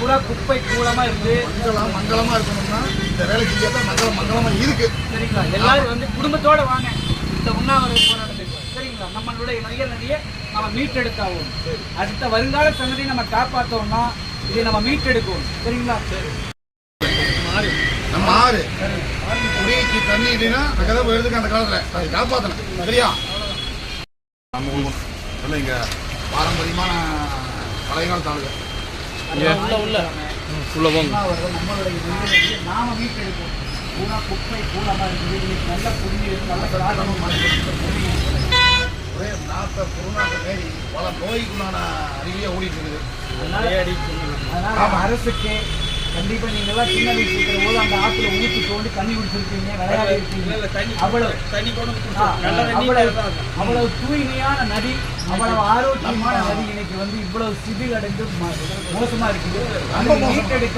பூரா குப்பை கூலமா இருந்து மங்களமா இருக்கணும்னா இந்த வேலை செஞ்சாதான் மங்களமா இருக்கு. சரிங்களா? எல்லாரும் வந்து குடும்பத்தோட வாங்க இந்த உண்ணாவிரத போராட்டத்துக்கு. சரிங்களா? நம்மளுடைய நதியை நம்ம மீட்டெடுத்தாகும். அடுத்த வருங்கால சன்னதியை நம்ம காப்பாற்றோம்னா இதை நம்ம மீட்டெடுக்கும். சரிங்களா? நம்ம ஆறு குடிக்கு தண்ணி இல்லைன்னா அங்கதான் போயிருக்கு. அந்த காலத்துல அதை காப்பாற்றணும். சரியா? நம்ம இங்க பாரம்பரியமான பழையகால தாளுங்க நம்மளுடைய நதியை நாம மீட்டெடுக்கும். பூரா குப்பை கூலமா இருக்குது. நல்ல குடிநீர் நல்ல சாதனம் ஒரே நாட்டை கொரோனாட்ட மாரி பல நோய்க்குள்ளான அறிவியாக ஓடிட்டு இருக்குது. அதனால அரசுக்கு கண்டிப்பா நீங்க எல்லாம் சின்ன வயசு இருக்கிற போது அந்த ஆத்துல ஊற்றி தோண்டி தண்ணி குடிச்சிருக்கீங்க, விளையாடி இருக்கீங்க. அவ்வளவு தூய்மையான நதி, அவ்வளவு ஆரோக்கியமான நதி இன்னைக்கு வந்து இவ்வளவு சிதில் அடைந்து மோசமா இருக்குது. மீட்டெடுக்க